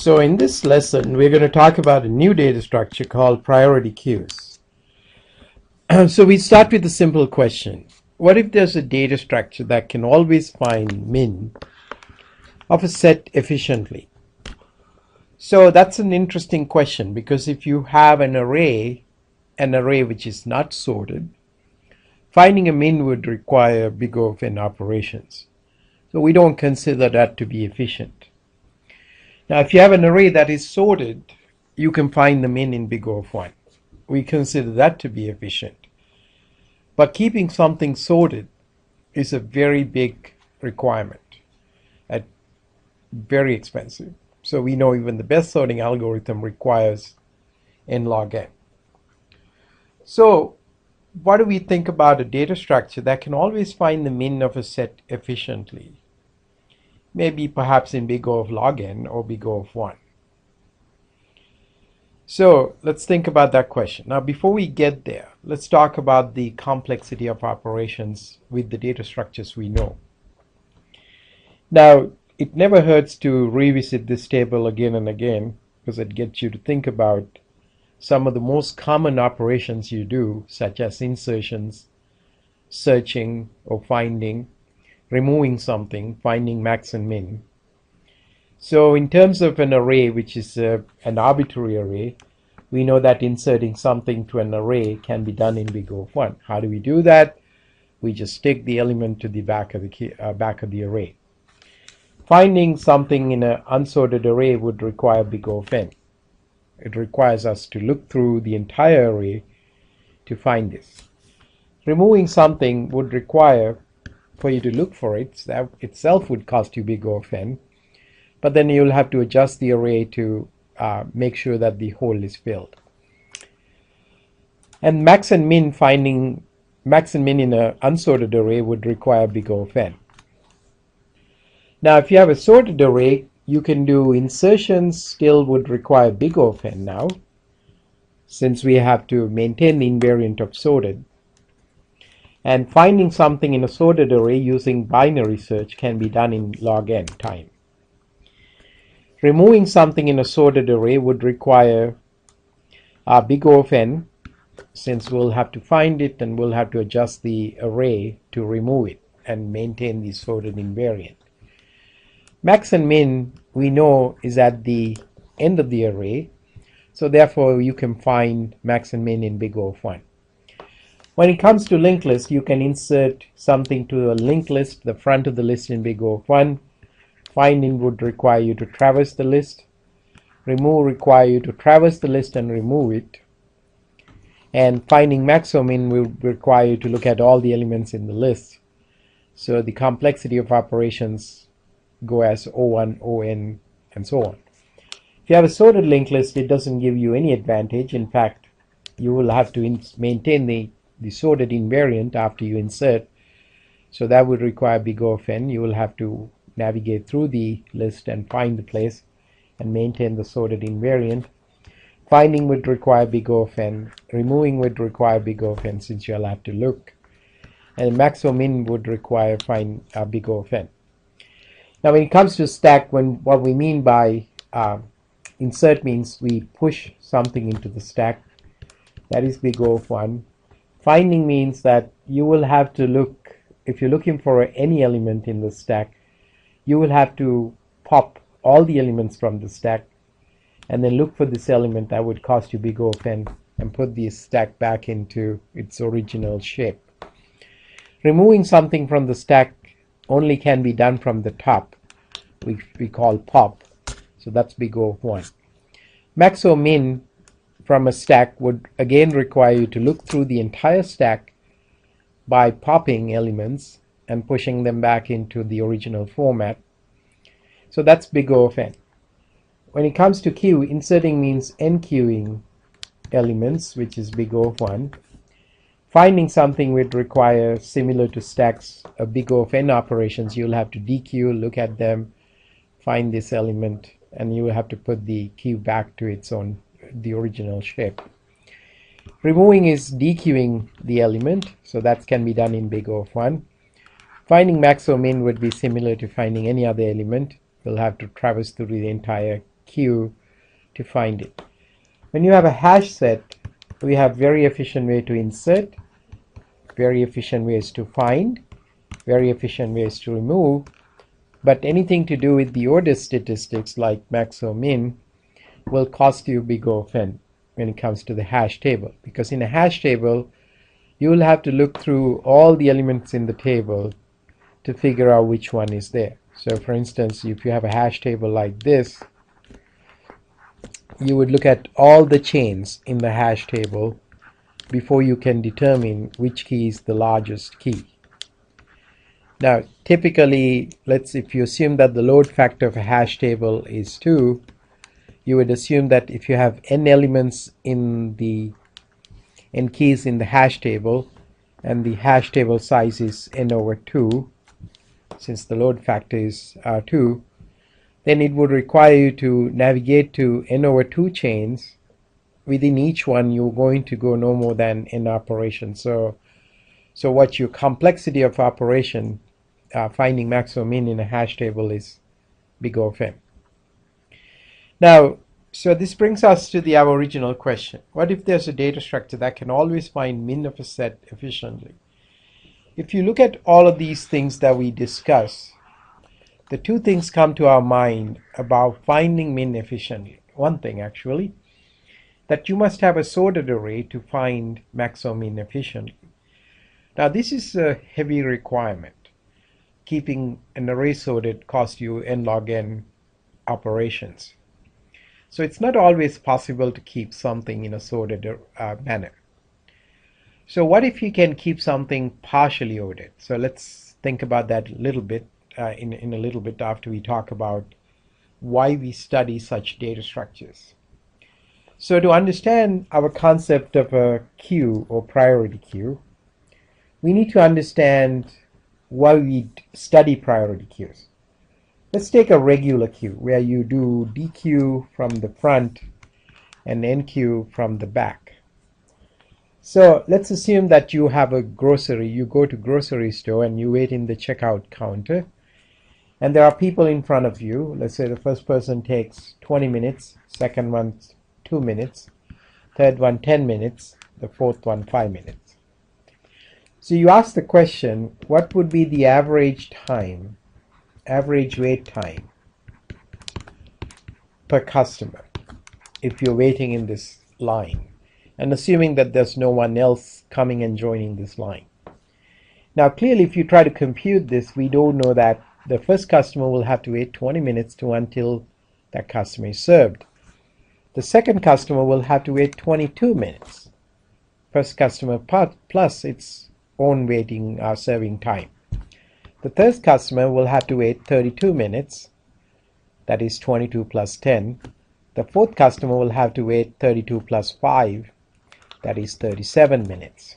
So in this lesson, we're going to talk about a new data structure called priority queues. So we start with a simple question. What if there's a data structure that can always find min of a set efficiently? So that's an interesting question, because if you have an array which is not sorted, finding a min would require big O of n operations. So we don't consider that to be efficient. Now, if you have an array that is sorted, you can find the min in big O of 1. We consider that to be efficient. But keeping something sorted is a very big requirement, at very expensive. So we know even the best sorting algorithm requires n log n. So what do we think about a data structure that can always find the min of a set efficiently? Maybe perhaps in big O of log n or big O of 1. So let's think about that question. Now, before we get there, let's talk about the complexity of operations with the data structures we know. Now, it never hurts to revisit this table again and again, because it gets you to think about some of the most common operations you do, such as insertions, searching or finding, removing something, finding max and min. So in terms of an array, which is an arbitrary array, we know that inserting something to an array can be done in big O of 1. How do we do that? We just stick the element to the back of the array. Finding something in an unsorted array would require big O of n. It requires us to look through the entire array to find this. Removing something would require for you to look for it. That itself would cost you big O of n. But then you'll have to adjust the array to make sure that the hole is filled. And max and min, finding max and min in an unsorted array would require big O of n. Now, if you have a sorted array, you can do insertions, still would require big O of n now, since we have to maintain the invariant of sorted. And finding something in a sorted array using binary search can be done in log n time. Removing something in a sorted array would require big O of n, since we'll have to find it and we'll have to adjust the array to remove it and maintain the sorted invariant. Max and min, we know, is at the end of the array, so therefore you can find max and min in big O of 1. When it comes to linked list, you can insert something to a linked list, the front of the list in big O of 1. Finding would require you to traverse the list. Remove require you to traverse the list and remove it. And finding max or min will require you to look at all the elements in the list. So the complexity of operations go as O1, On, and so on. If you have a sorted linked list, it doesn't give you any advantage. In fact, you will have to maintain the sorted invariant after you insert. So that would require big O of n. You will have to navigate through the list and find the place and maintain the sorted invariant. Finding would require big O of n. Removing would require big O of n, since you'll have to look. And max or min would require big O of n. Now, when it comes to stack, what we mean by insert means we push something into the stack. That is big O of 1. Finding means that you will have to look, if you're looking for any element in the stack, you will have to pop all the elements from the stack and then look for this element that would cost you big O of n and put the stack back into its original shape. Removing something from the stack only can be done from the top, which we call pop. So that's big O of 1. Max or min from a stack would again require you to look through the entire stack by popping elements and pushing them back into the original format. So that's big O of n. When it comes to queue, inserting means n-queuing elements, which is big O of 1. Finding something would require, similar to stacks, a big O of n operations. You'll have to dequeue, look at them, find this element, and you will have to put the queue back to the original shape. Removing is dequeuing the element, so that can be done in big O of 1. Finding max or min would be similar to finding any other element. We'll have to traverse through the entire queue to find it. When you have a hash set, we have very efficient way to insert, very efficient ways to find, very efficient ways to remove, but anything to do with the order statistics like max or min will cost you big O of n when it comes to the hash table, because in a hash table you will have to look through all the elements in the table to figure out which one is there. So for instance, if you have a hash table like this, you would look at all the chains in the hash table before you can determine which key is the largest key. Now typically, if you assume that the load factor of a hash table is 2, you would assume that if you have n elements in the n keys in the hash table and the hash table size is n over 2, since the load factor is 2, then it would require you to navigate to n over 2 chains. Within each one you're going to go no more than n operations. So what your complexity of operation finding max or min in a hash table is big O of m. Now, so this brings us to our original question. What if there's a data structure that can always find min of a set efficiently? If you look at all of these things that we discuss, the two things come to our mind about finding min efficiently. One thing actually, that you must have a sorted array to find max or min efficiently. Now this is a heavy requirement. Keeping an array sorted costs you n log n operations. So it's not always possible to keep something in a sorted manner. So what if you can keep something partially ordered? So let's think about that a little bit in a little bit after we talk about why we study such data structures. So to understand our concept of a queue or priority queue, we need to understand why we study priority queues. Let's take a regular queue where you do DQ from the front and NQ from the back. So let's assume that you have a grocery, you go to grocery store and you wait in the checkout counter, and there are people in front of you. Let's say the first person takes 20 minutes, second one 2 minutes, third one 10 minutes, the fourth one 5 minutes. So you ask the question, what would be the average time, average wait time per customer if you're waiting in this line, and assuming that there's no one else coming and joining this line. Now clearly if you try to compute this, we don't know that the first customer will have to wait 20 minutes until that customer is served. The second customer will have to wait 22 minutes. First customer plus its own waiting serving time. The third customer will have to wait 32 minutes, that is 22 plus 10. The fourth customer will have to wait 32 plus 5, that is 37 minutes.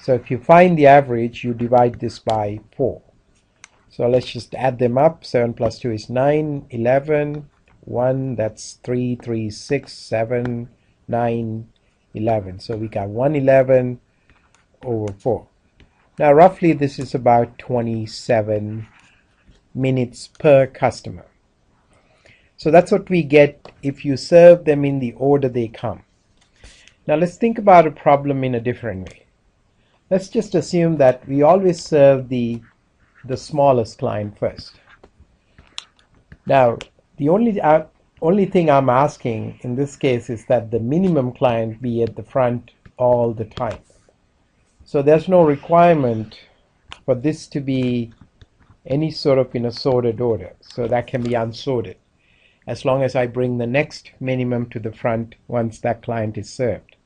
So if you find the average, you divide this by 4. So let's just add them up. 7 plus 2 is 9, 11, 1, that's 3, 3, 6, 7, 9, 11. So we got 111 over 4. Now roughly this is about 27 minutes per customer. So that's what we get if you serve them in the order they come. Now let's think about a problem in a different way. Let's just assume that we always serve the smallest client first. Now the only thing I'm asking in this case is that the minimum client be at the front all the time. So there's no requirement for this to be any sort of in a sorted order. So that can be unsorted as long as I bring the next minimum to the front once that client is served.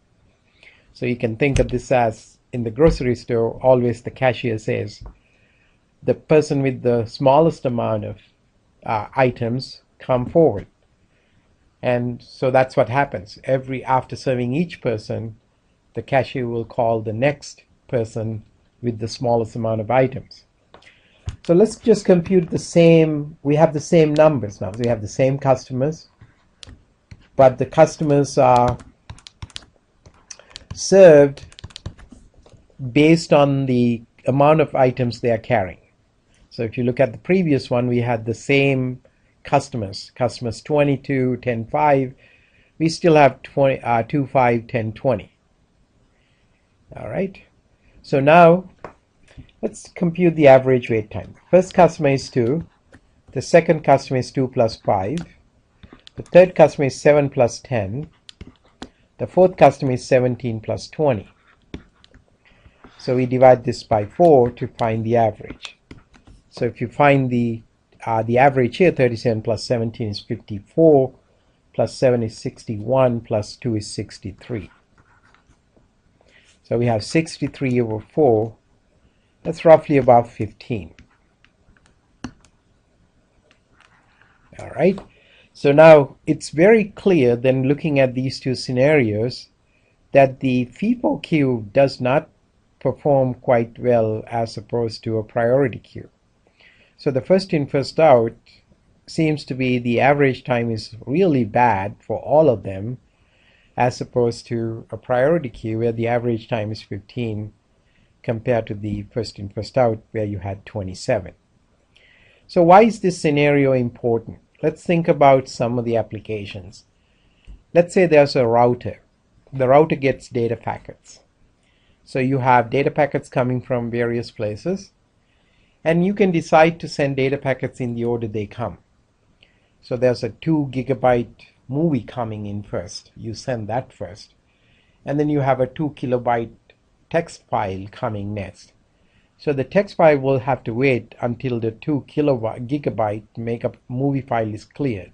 So you can think of this as in the grocery store, always the cashier says the person with the smallest amount of items come forward. And so that's what happens. After serving each person, the cashier will call the next person with the smallest amount of items. So let's just compute the same, we have the same numbers now. So we have the same customers, but the customers are served based on the amount of items they are carrying. So if you look at the previous one, we had the same customers 22, 10, 5, we still have 20, 2, 5, 10, 20. All right. So now let's compute the average wait time. First customer is 2. The second customer is 2 plus 5. The third customer is 7 plus 10. The fourth customer is 17 plus 20. So we divide this by 4 to find the average. So if you find the average here, 37 plus 17 is 54, plus 7 is 61, plus 2 is 63. So we have 63 over 4. That's roughly about 15. All right. So now it's very clear then, looking at these two scenarios, that the FIFO queue does not perform quite well as opposed to a priority queue. So the first in first out seems to be the average time is really bad for all of them, as opposed to a priority queue where the average time is 15 compared to the first in first out where you had 27. So why is this scenario important? Let's think about some of the applications. Let's say there's a router. The router gets data packets. So you have data packets coming from various places, and you can decide to send data packets in the order they come. So there's a 2 gigabyte movie coming in first. You send that first. And then you have a 2 kilobyte text file coming next. So the text file will have to wait until the 2 gigabyte makeup movie file is cleared.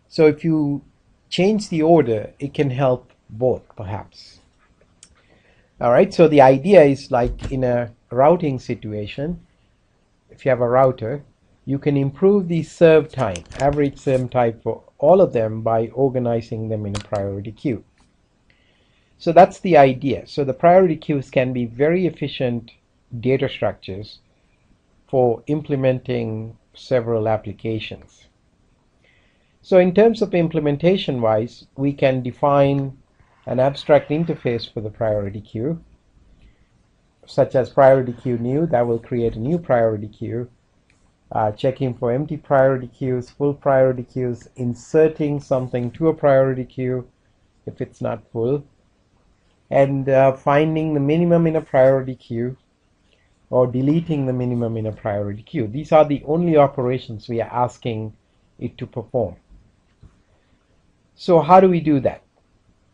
So if you change the order, it can help both perhaps. All right, so the idea is like in a routing situation, if you have a router, you can improve the serve time, average serve time for all of them by organizing them in a priority queue. So that's the idea. So the priority queues can be very efficient data structures for implementing several applications. So in terms of implementation wise, we can define an abstract interface for the priority queue, such as priority queue new, that will create a new priority queue, checking for empty priority queues, full priority queues, inserting something to a priority queue if it's not full, and finding the minimum in a priority queue or deleting the minimum in a priority queue. These are the only operations we are asking it to perform. So how do we do that?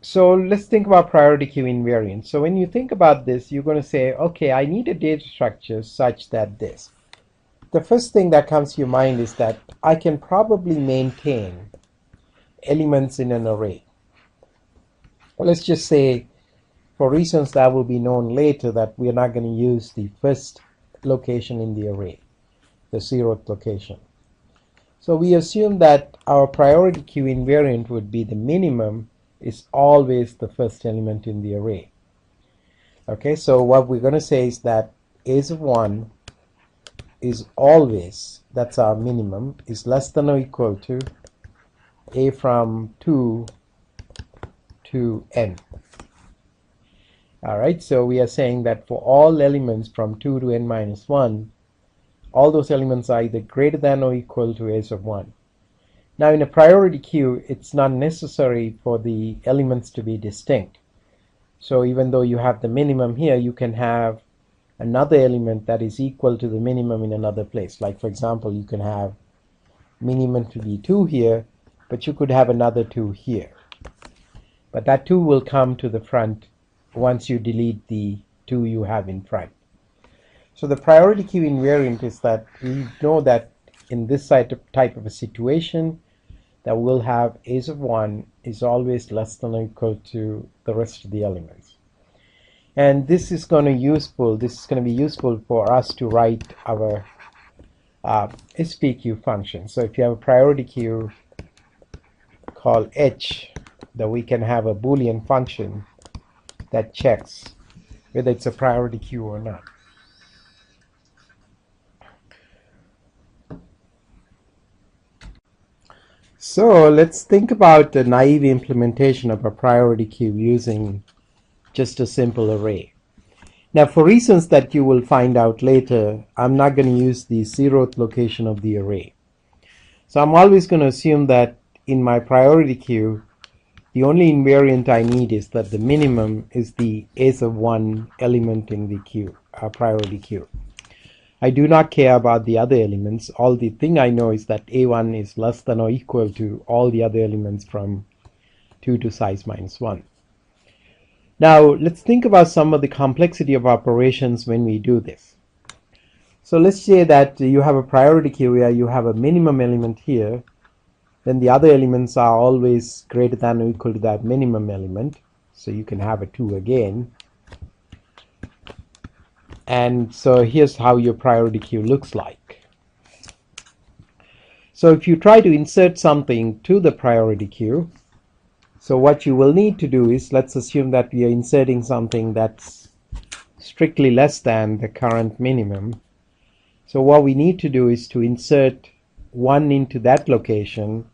So let's think about priority queue invariant. So when you think about this, you're going to say, okay, I need a data structure such that this. The first thing that comes to your mind is that I can probably maintain elements in an array. Well, let's just say, for reasons that will be known later, that we are not going to use the first location in the array, the 0th location. So we assume that our priority queue invariant would be the minimum is always the first element in the array. Okay, so what we're going to say is that A's of 1 is always, that's our minimum, is less than or equal to A from 2 to n. All right, so we are saying that for all elements from 2 to n minus 1, all those elements are either greater than or equal to A's of 1. Now in a priority queue, it's not necessary for the elements to be distinct. So even though you have the minimum here, you can have another element that is equal to the minimum in another place. Like for example, you can have minimum to be 2 here, but you could have another 2 here. But that 2 will come to the front once you delete the 2 you have in front. So the priority queue invariant is that we know that in this type of a situation, that we'll have A's of 1 is always less than or equal to the rest of the elements. And this is going to be useful for us to write our SPQ function. So if you have a priority queue called H, that we can have a Boolean function that checks whether it's a priority queue or not. So let's think about the naive implementation of a priority queue using just a simple array. Now for reasons that you will find out later, I'm not going to use the 0th location of the array. So I'm always going to assume that in my priority queue, the only invariant I need is that the minimum is the S of 1 element in the queue, priority queue. I do not care about the other elements. All the thing I know is that A1 is less than or equal to all the other elements from 2 to size minus 1. Now let's think about some of the complexity of operations when we do this. So let's say that you have a priority queue where you have a minimum element here, then the other elements are always greater than or equal to that minimum element. So you can have a 2 again. And so here's how your priority queue looks like. So if you try to insert something to the priority queue, so what you will need to do is, let's assume that we are inserting something that's strictly less than the current minimum. So what we need to do is to insert 1 into that location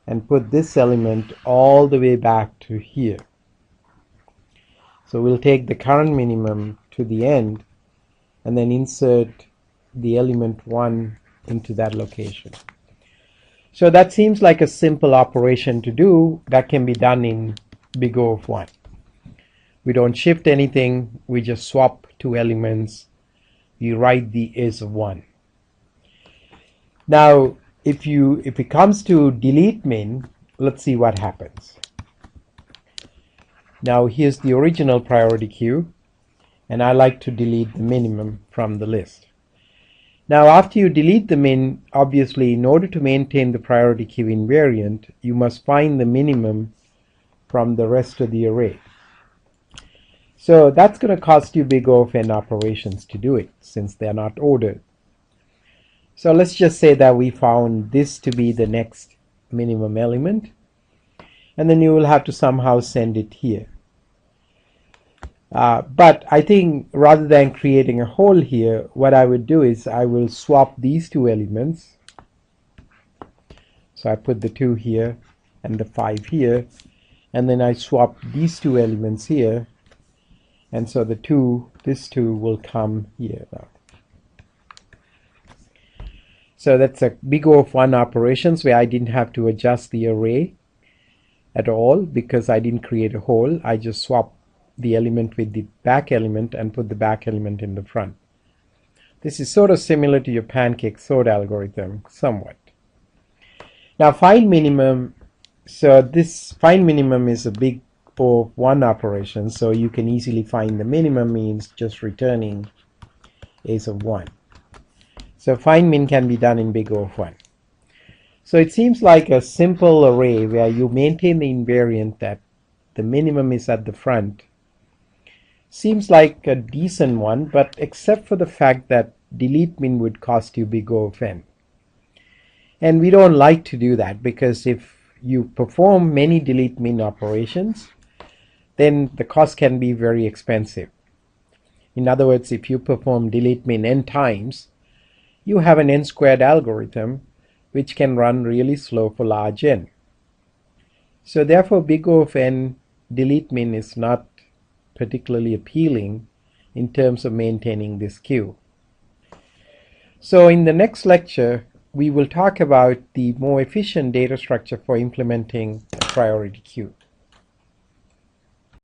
and put this element all the way back to here. So we'll take the current minimum to the end and then insert the element 1 into that location. So that seems like a simple operation to do that can be done in big O of 1. We don't shift anything, we just swap 2 elements, we write the S of 1. Now if it comes to delete min, let's see what happens. Now here's the original priority queue, and I like to delete the minimum from the list. Now after you delete the min, obviously in order to maintain the priority queue invariant, you must find the minimum from the rest of the array. So that's going to cost you big O of n operations to do it, since they're not ordered. So let's just say that we found this to be the next minimum element, and then you will have to somehow send it here. But I think rather than creating a hole here, what I would do is I will swap these 2 elements. So I put the 2 here and the 5 here, and then I swap these 2 elements here, and so this 2 will come here now. So that's a big O of 1 operations where I didn't have to adjust the array at all because I didn't create a hole. I just swapped the element with the back element and put the back element in the front. This is sort of similar to your pancake sort algorithm somewhat. Now find minimum, so this find minimum is a big O of 1 operation, so you can easily find the minimum means just returning S of 1. So find min can be done in big O of 1. So it seems like a simple array where you maintain the invariant that the minimum is at the front. Seems like a decent one, but except for the fact that delete min would cost you big O of n. And we don't like to do that, because if you perform many delete min operations, then the cost can be very expensive. In other words, if you perform delete min n times, you have an n squared algorithm which can run really slow for large n. So therefore big O of n delete min is not particularly appealing in terms of maintaining this queue. So in the next lecture we will talk about the more efficient data structure for implementing a priority queue.